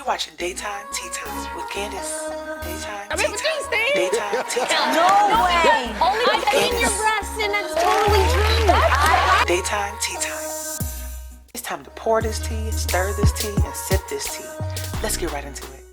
You're watching Daytime Tea Time with Candace. Daytime I Tea mean, Time. thing. Daytime Tea Time. No way. Only I've seen your breasts and that's totally true. Daytime Tea Time. It's time to pour this tea, stir this tea, and sip this tea. Let's get right into it.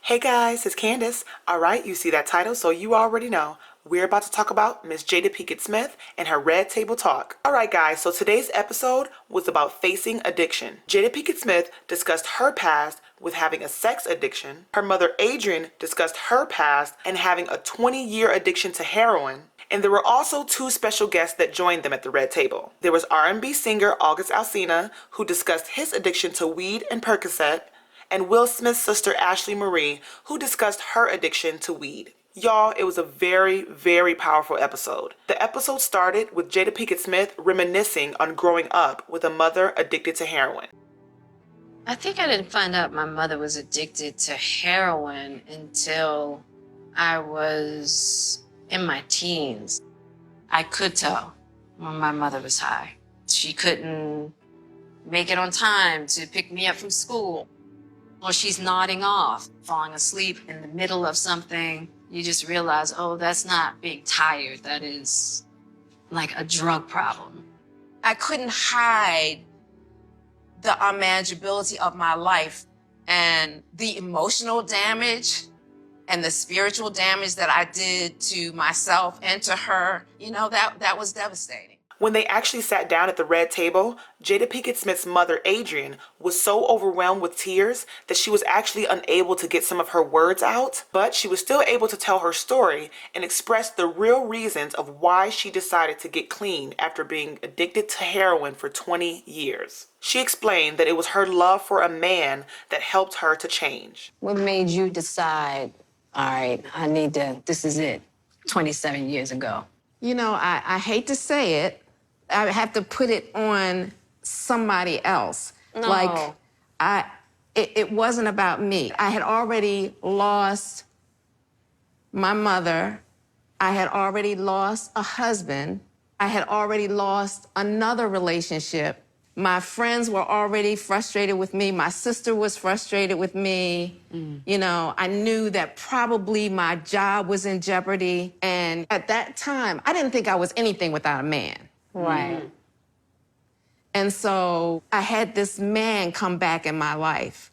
Hey guys, it's Candace. Alright, you see that title, so you already know. We're about to talk about Miss JADA Pinkett Smith and her Red Table Talk. Alright guys, so today's episode was about facing addiction. JADA Pinkett Smith discussed her past with having a sex addiction. Her mother Adrienne discussed her past and having a 20-year addiction to heroin. And there were also two special guests that joined them at the Red Table. There was R&B singer August Alsina, who discussed his addiction to weed and Percocet, and Will Smith's sister Ashley Marie, who discussed her addiction to weed. Y'all, it was a very, very powerful episode. The episode started with JADA Pinkett Smith reminiscing on growing up with a mother addicted to heroin. I think I didn't find out my mother was addicted to heroin until I was in my teens. I could tell when my mother was high. She couldn't make it on time to pick me up from school. Or she's nodding off, falling asleep in the middle of something. You just realize, oh, that's not being tired. That is like a drug problem. I couldn't hide the unmanageability of my life and the emotional damage and the spiritual damage that I did to myself and to her. You know, that was devastating. When they actually sat down at the Red Table, JADA Pinkett Smith's mother, Adrienne, was so overwhelmed with tears that she was actually unable to get some of her words out, but she was still able to tell her story and express the real reasons of why she decided to get clean after being addicted to heroin for 20 years. She explained that it was her love for a man that helped her to change. What made you decide, all right, this is it, 27 years ago? You know, I hate to say it, I have to put it on somebody else. No. Like, it wasn't about me. I had already lost my mother. I had already lost a husband. I had already lost another relationship. My friends were already frustrated with me. My sister was frustrated with me. You know, I knew that probably my job was in jeopardy. And at that time, I didn't think I was anything without a man. Right. And so I had this man come back in my life.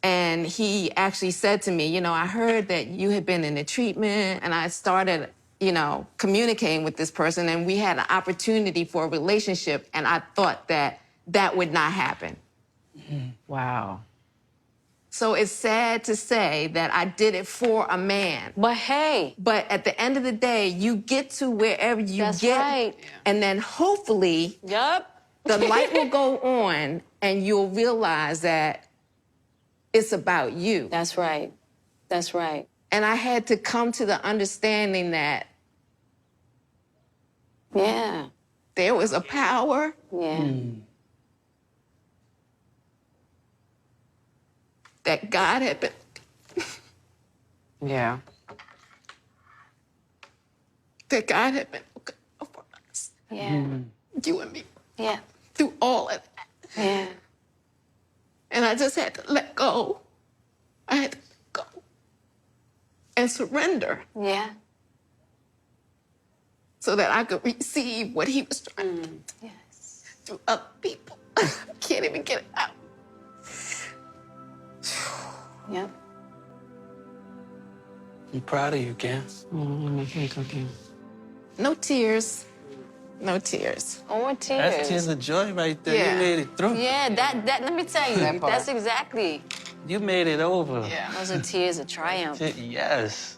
And he actually said to me, you know, I heard that you had been in the treatment, and I started, you know, communicating with this person, and we had an opportunity for a relationship, and I thought that that would not happen. Wow. So it's sad to say that I did it for a man. But hey. But at the end of the day, you get to wherever you That's get. right. And then hopefully Yup. the light will go on and you'll realize that it's about you. That's right. That's right. And I had to come to the understanding that Yeah. there was a power Yeah. that God had been, Yeah. that God had been looking over us, Yeah. you and me, Yeah. through all of that. Yeah. And I just had to let go. I had to let go and surrender Yeah. so that I could receive what he was trying to do Yes. through other people. I can't even get it out. Yep. I'm proud of you, Cam. No tears. No tears. Or tears. That's tears of joy right there. Yeah. You made it through. Yeah, that let me tell you, that's exactly. You made it over. Yeah. Those are tears of triumph. Yes.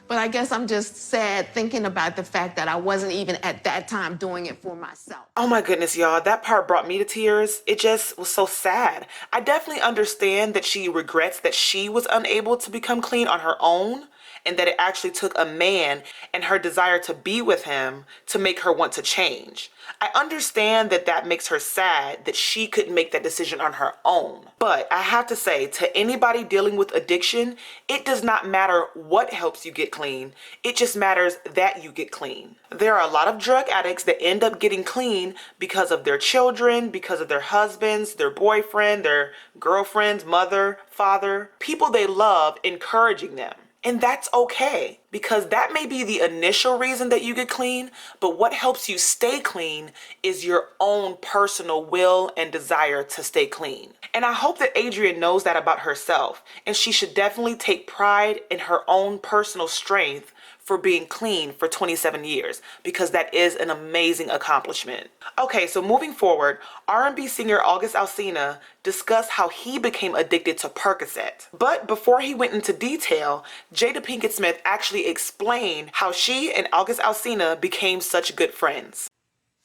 But I guess I'm just sad thinking about the fact that I wasn't even at that time doing it for myself. Oh my goodness, y'all, that part brought me to tears. It just was so sad. I definitely understand that she regrets that she was unable to become clean on her own. and that it actually took a man and her desire to be with him to make her want to change. I understand that that makes her sad that she couldn't make that decision on her own. But I have to say, to anybody dealing with addiction, it does not matter what helps you get clean. It just matters that you get clean. There are a lot of drug addicts that end up getting clean because of their children, because of their husbands, their boyfriend, their girlfriend's mother, father, people they love encouraging them. And that's okay, because that may be the initial reason that you get clean, but what helps you stay clean is your own personal will and desire to stay clean. And I hope that Adrienne knows that about herself, and she should definitely take pride in her own personal strength for being clean for 27 years, because that is an amazing accomplishment. Okay, so moving forward, R&B singer August Alsina discussed how he became addicted to Percocet. But before he went into detail, JADA Pinkett Smith actually explained how she and August Alsina became such good friends.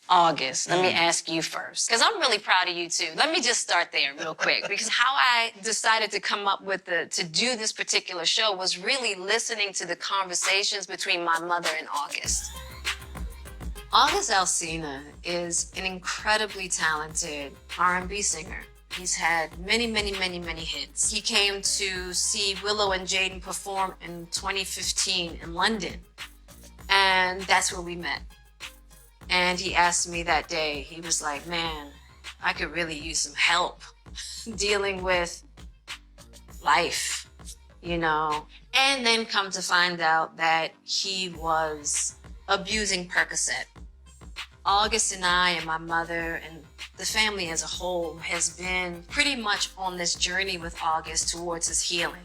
August, let me ask you first, because I'm really proud of you too. Let me just start there real quick, because how I decided to come up with to do this particular show was really listening to the conversations between my mother and August. August Alsina is an incredibly talented R&B singer. He's had many, many, many, many hits. He came to see Willow and Jaden perform in 2015 in London, and that's where we met. And he asked me that day, he was like, man, I could really use some help dealing with life, you know? And then come to find out that he was abusing Percocet. August and I and my mother and the family as a whole has been pretty much on this journey with August towards his healing.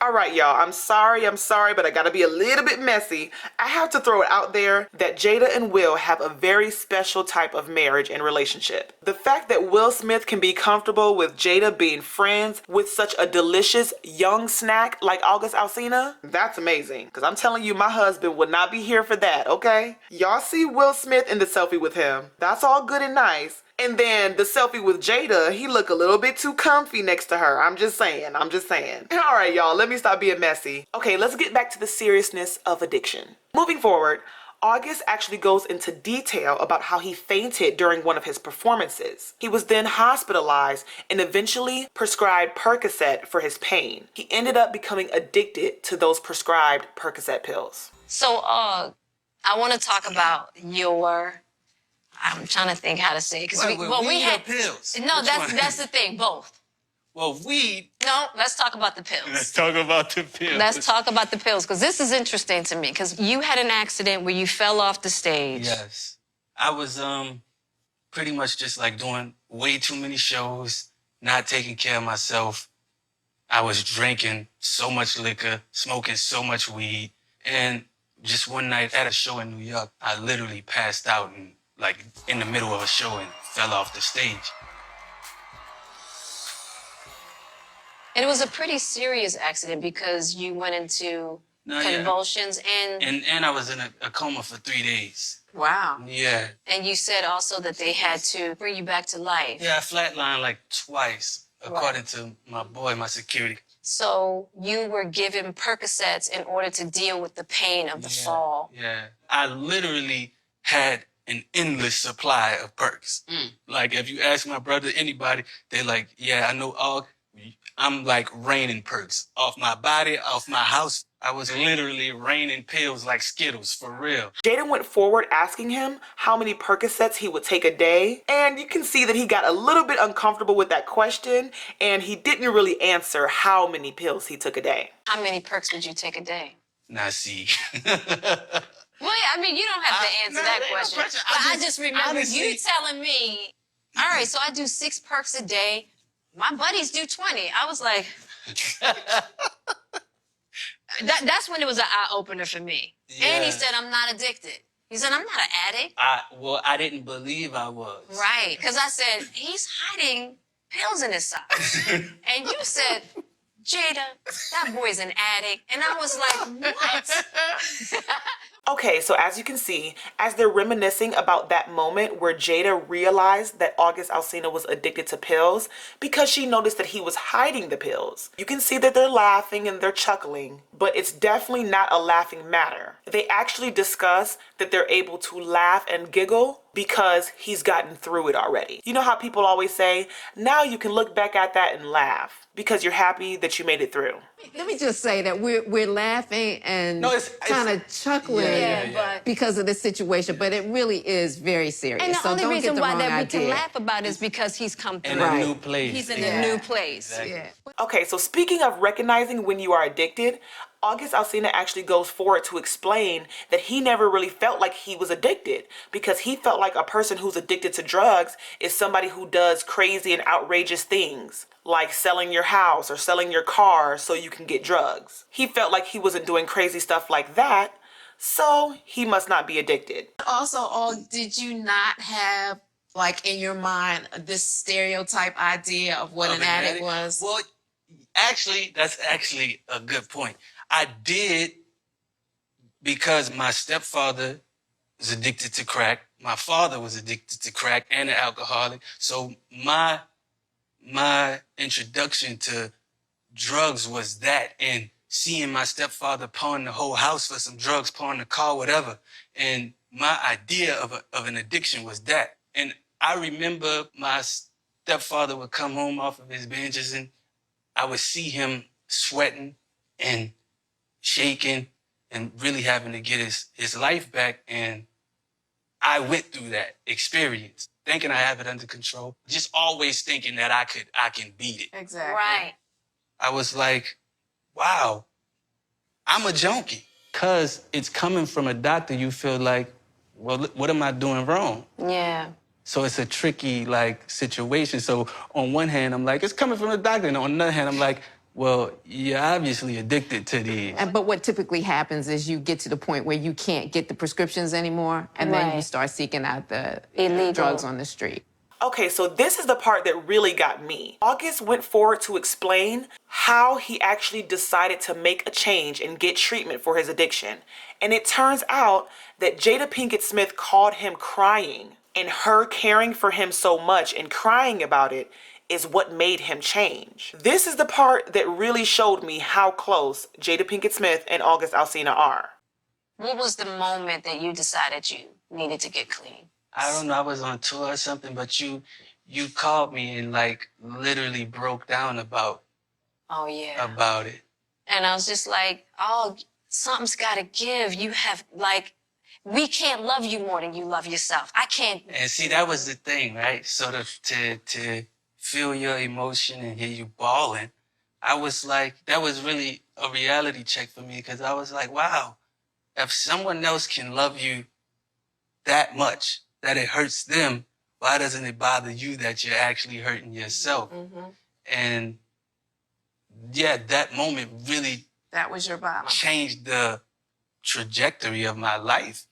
All right, y'all, I'm sorry, but I gotta be a little bit messy. I have to throw it out there that Jada and Will have a very special type of marriage and relationship. The fact that Will Smith can be comfortable with Jada being friends with such a delicious young snack like August Alsina, that's amazing. Because I'm telling you, my husband would not be here for that, okay? Y'all see Will Smith in the selfie with him. That's all good and nice. And then the selfie with Jada, he look a little bit too comfy next to her. I'm just saying. All right, y'all, let me stop being messy. Okay, let's get back to the seriousness of addiction. Moving forward, August actually goes into detail about how he fainted during one of his performances. He was then hospitalized and eventually prescribed Percocet for his pain. He ended up becoming addicted to those prescribed Percocet pills. So, I want to talk about your... I'm trying to think how to say it. Wait, we had pills. No, Which that's the thing, both. Well, weed. No, let's talk about the pills. Let's talk about the pills. Let's talk about the pills, because this is interesting to me, because you had an accident where you fell off the stage. Yes. I was pretty much just like doing way too many shows, not taking care of myself. I was drinking so much liquor, smoking so much weed, and just one night at a show in New York, I literally passed out and like in the middle of a show and fell off the stage. And it was a pretty serious accident because you went into convulsions and I was in a coma for 3 days. Wow. Yeah. And you said also that they had to bring you back to life. Yeah, I flatlined like twice, according to my security. So you were given Percocets in order to deal with the pain of the fall. Yeah. I literally had an endless supply of perks. Like, if you ask my brother, anybody, they're like, yeah, I know all. I'm like raining perks off my body, off my house. I was literally raining pills like Skittles, for real. Jaden went forward asking him how many Percocets he would take a day. And you can see that he got a little bit uncomfortable with that question, and he didn't really answer how many pills he took a day. How many perks would you take a day? Now, see. Well, I mean, you don't have to answer that question. But I just remember you telling me, all right, so I do 6 perks a day. My buddies do 20. I was like, that's when it was an eye-opener for me. Yeah. And he said, I'm not addicted. He said, I'm not an addict. I didn't believe I was. Right, because I said, he's hiding pills in his socks. And you said, Jada, that boy's an addict. And I was like, what? Okay, so as you can see, as they're reminiscing about that moment where Jada realized that August Alsina was addicted to pills because she noticed that he was hiding the pills. You can see that they're laughing and they're chuckling, but it's definitely not a laughing matter. They actually discuss that they're able to laugh and giggle because he's gotten through it already. You know how people always say, now you can look back at that and laugh because you're happy that you made it through. Let me just say that we're laughing and No, it's kind of chuckling but because of the situation, but it really is very serious. and the so only don't reason get the why wrong that we idea. can laugh about is because he's come In through. a new place. He's in Yeah. a new place. Exactly. Yeah. Okay, so speaking of recognizing when you are addicted, August Alsina actually goes forward to explain that he never really felt like he was addicted because he felt like a person who's addicted to drugs is somebody who does crazy and outrageous things, like selling your house or selling your car so you can get drugs. He felt like he wasn't doing crazy stuff like that, so he must not be addicted. Also, did you not have, like, in your mind, this stereotype idea of what an addict was? Well, actually, that's actually a good point. I did, because my stepfather was addicted to crack. My father was addicted to crack and an alcoholic. So my introduction to drugs was that, and seeing my stepfather pawn the whole house for some drugs, pawn the car, whatever. And my idea of an addiction was that. And I remember my stepfather would come home off of his binges and I would see him sweating and shaking and really having to get his life back. And I went through that experience, thinking I have it under control, just always thinking that I can beat it. Exactly. Right. I was like, wow, I'm a junkie. Because it's coming from a doctor, you feel like, well, what am I doing wrong? Yeah. So it's a tricky, like, situation. So on one hand, I'm like, it's coming from the doctor. And on the other hand, I'm like, well, you're obviously addicted to these. But what typically happens is you get to the point where you can't get the prescriptions anymore, and then you Right. start seeking out the Illegal drugs on the street. Okay, so this is the part that really got me. August went forward to explain how he actually decided to make a change and get treatment for his addiction. And it turns out that Jada Pinkett Smith called him crying, and her caring for him so much and crying about it is what made him change. This is the part that really showed me how close Jada Pinkett Smith and August Alsina are. What was the moment that you decided you needed to get clean? I don't know, I was on tour or something, but you called me and, like, literally broke down about Oh, yeah. it. And I was just like, oh, something's got to give. You have, like, we can't love you more than you love yourself. I can't. And see, that was the thing, right? So to feel your emotion and hear you bawling, I was like, that was really a reality check for me, because I was like, wow, if someone else can love you that much that it hurts them, why doesn't it bother you that you're actually hurting yourself? And yeah, that moment really That was your bottom. changed the trajectory of my life,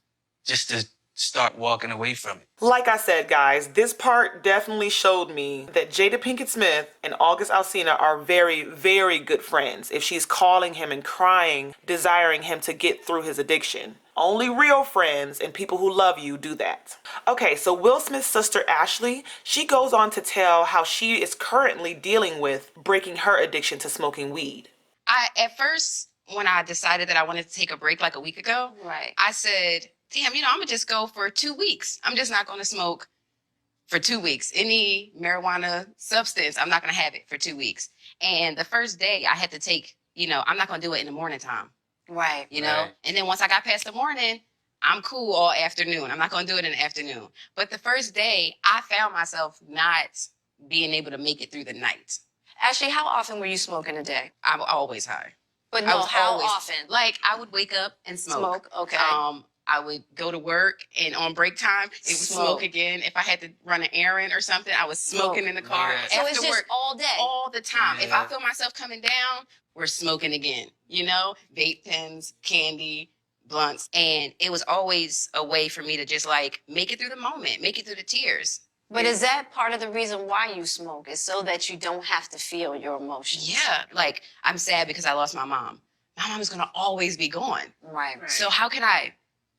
just to start walking away from it. Like I said, guys, this part definitely showed me that Jada Pinkett Smith and August Alsina are very, very good friends if she's calling him and crying, desiring him to get through his addiction. Only real friends and people who love you do that. Okay, so Will Smith's sister Ashley, she goes on to tell how she is currently dealing with breaking her addiction to smoking weed. At first, when I decided that I wanted to take a break like a week ago, Right. I said, damn, I'm going to just go for 2 weeks. I'm just not going to smoke for 2 weeks. Any marijuana substance, I'm not going to have it for 2 weeks. And the first day I had to take, I'm not going to do it in the morning time, Right. Right. And then once I got past the morning, I'm cool all afternoon. I'm not going to do it in the afternoon. But the first day, I found myself not being able to make it through the night. Ashley, how often were you smoking a day? I'm always high. But I no, was how always- often? Like, I would wake up and smoke. Okay. I would go to work, and on break time, it would smoke again. If I had to run an errand or something, I was smoking in the car. Yeah. So it's After just work, all day. all the time. If Yeah. I feel myself coming down, we're smoking again. Vape pens, candy, blunts. And it was always a way for me to just, like, make it through the moment, make it through the tears. But is that part of the reason why you smoke? Is so that you don't have to feel your emotions? Yeah. Like, I'm sad because I lost my mom. My mom's going to always be gone. Right. So how can I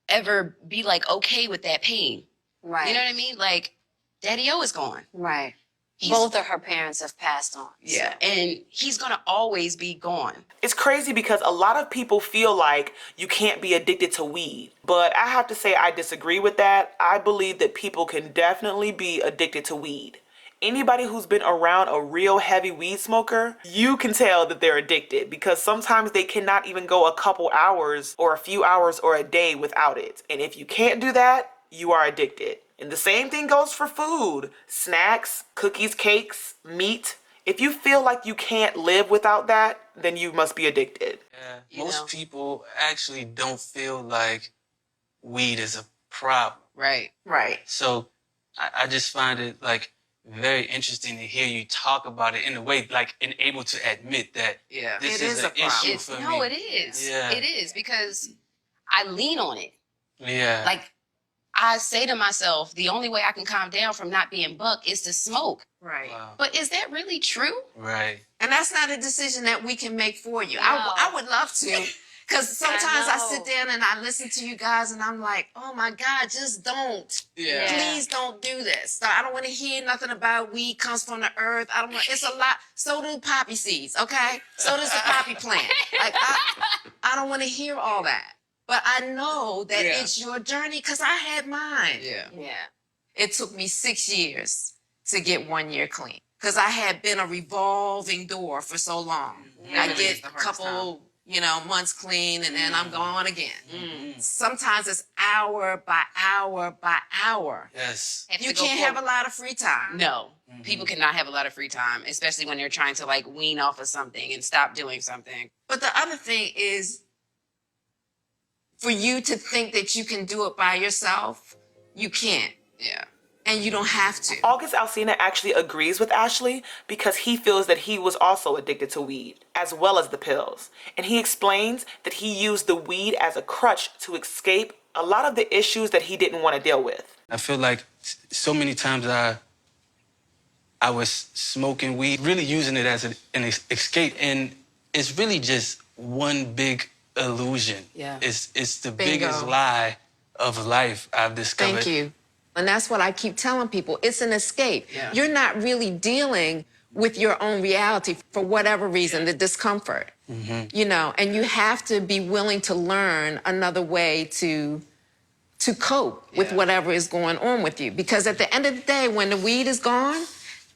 ever be like okay with that pain. Right. You know what I mean? Like, Daddy-O is gone. Right. He's- Both of her parents have passed on. Yeah. So. And he's going to always be gone. It's crazy because a lot of people feel like you can't be addicted to weed. But I have to say I disagree with that. I believe that people can definitely be addicted to weed. Anybody who's been around a real heavy weed smoker, you can tell that they're addicted because sometimes they cannot even go a couple hours or a few hours or a day without it. And if you can't do that, you are addicted. And the same thing goes for food, snacks, cookies, cakes, meat. If you feel like you can't live without that, then you must be addicted. Yeah, You most know? people actually don't feel like weed is a problem. Right. Right. So I just find it like very interesting to hear you talk about it in a way like and able to admit that Yeah. this It is is a an problem. issue It's, for no, me. it is. Yeah. It is because I lean on it. Yeah. Like, I say to myself, the only way I can calm down from not being buck is to smoke. Right. Wow. But is that really true? Right. And that's not a decision that we can make for you. No. I would love to. Because sometimes I know. sit down and I listen to you guys and I'm like, oh my God, just don't. Yeah. Please don't do this. I don't want to hear nothing about weed comes from the earth. I don't want, it's a lot. So do poppy seeds, okay? So does the poppy plant. Like, I don't want to hear all that. But I know that Yeah. it's your journey because I had mine. Yeah. Yeah. It took me 6 years to get 1 year clean because I had been a revolving door for so long. Yeah, I it get is the a hardest couple, months clean and then I'm gone again. Mm. Sometimes it's hour by hour by hour. Yes. Have You to go can't have a lot of free time. No. People cannot have a lot of free time, especially when they're trying to like wean off of something and stop doing something. But the other thing is for you to think that you can do it by yourself, you can't. Yeah. And you don't have to. August Alsina actually agrees with Ashley because he feels that he was also addicted to weed, as well as the pills. And he explains that he used the weed as a crutch to escape a lot of the issues that he didn't want to deal with. I feel like so many times I was smoking weed, really using it as an escape, and it's really just one big illusion. Yeah. It's the Bingo. biggest lie of life I've discovered. Thank you. And that's what I keep telling people. It's an escape. Yeah. You're not really dealing with your own reality for whatever reason, the discomfort. And you have to be willing to learn another way to cope with Yeah. whatever is going on with you. Because at the end of the day, when the weed is gone,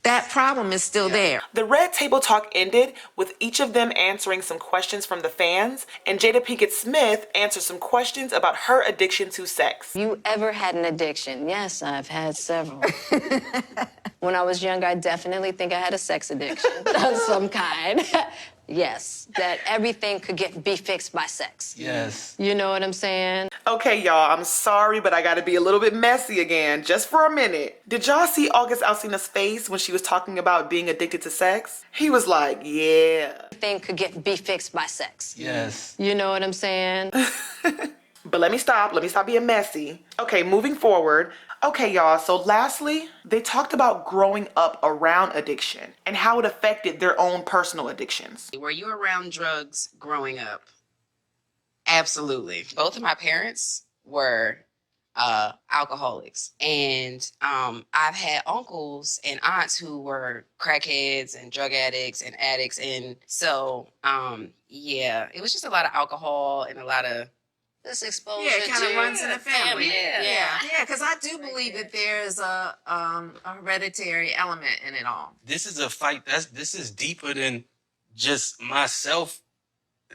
that problem is still there. The Red Table Talk ended with each of them answering some questions from the fans, and Jada Pinkett Smith answered some questions about her addiction to sex. You ever had an addiction? Yes, I've had several. When I was young, I definitely think I had a sex addiction of some kind. Yes, that everything could be fixed by sex. Yes. You know what I'm saying? Okay, y'all, I'm sorry, but I gotta be a little bit messy again, just for a minute. Did y'all see August Alsina's face when she was talking about being addicted to sex? He was like, yeah. Everything could be fixed by sex. Yes. You know what I'm saying? But let me stop being messy. Okay, moving forward. Okay, y'all, so lastly, they talked about growing up around addiction and how it affected their own personal addictions. Were you around drugs growing up? Absolutely. Both of my parents were alcoholics. And I've had uncles and aunts who were crackheads and drug addicts and addicts. And so, yeah, it was just a lot of alcohol and a lot of This exposure Yeah, it kind of to runs in the family. Yeah. Yeah, because I do believe that there's a hereditary element in it all. This is a fight. This is deeper than just myself.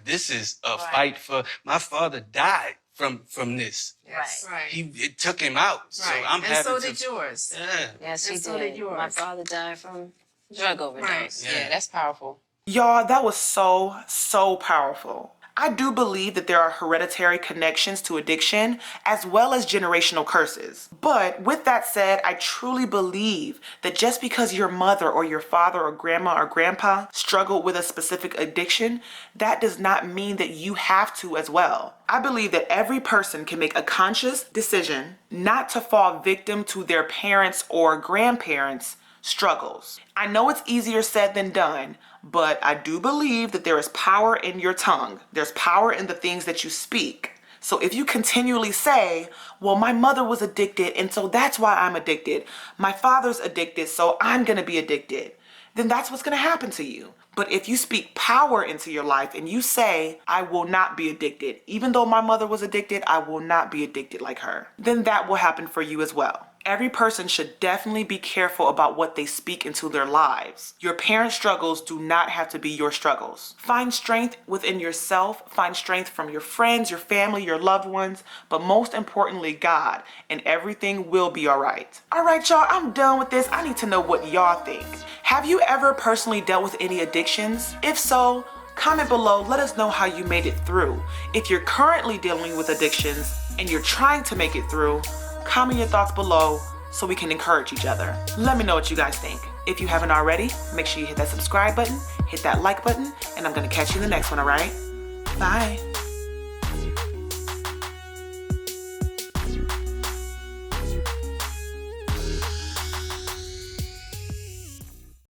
This is a fight for my father died from this. Yes. Right. It took him out. So Right. I'm and having so to. did yours. Yeah. Yes, he And so did did. yours. My father died from drug overdose. Right. yeah, that's powerful. Y'all, that was so powerful. I do believe that there are hereditary connections to addiction as well as generational curses. But with that said, I truly believe that just because your mother or your father or grandma or grandpa struggled with a specific addiction, that does not mean that you have to as well. I believe that every person can make a conscious decision not to fall victim to their parents' or grandparents' struggles. I know it's easier said than done, but I do believe that there is power in your tongue. There's power in the things that you speak. So if you continually say, well, my mother was addicted, and so that's why I'm addicted. My father's addicted, so I'm going to be addicted. Then that's what's going to happen to you. But if you speak power into your life and you say, I will not be addicted, even though my mother was addicted, I will not be addicted like her, then that will happen for you as well. Every person should definitely be careful about what they speak into their lives. Your parents' struggles do not have to be your struggles. Find strength within yourself, find strength from your friends, your family, your loved ones, but most importantly, God, and everything will be all right. All right, y'all, I'm done with this. I need to know what y'all think. Have you ever personally dealt with any addictions? If so, comment below, let us know how you made it through. If you're currently dealing with addictions and you're trying to make it through, comment your thoughts below so we can encourage each other. Let me know what you guys think. If you haven't already, make sure you hit that subscribe button, hit that like button, and I'm gonna catch you in the next one, all right? Bye.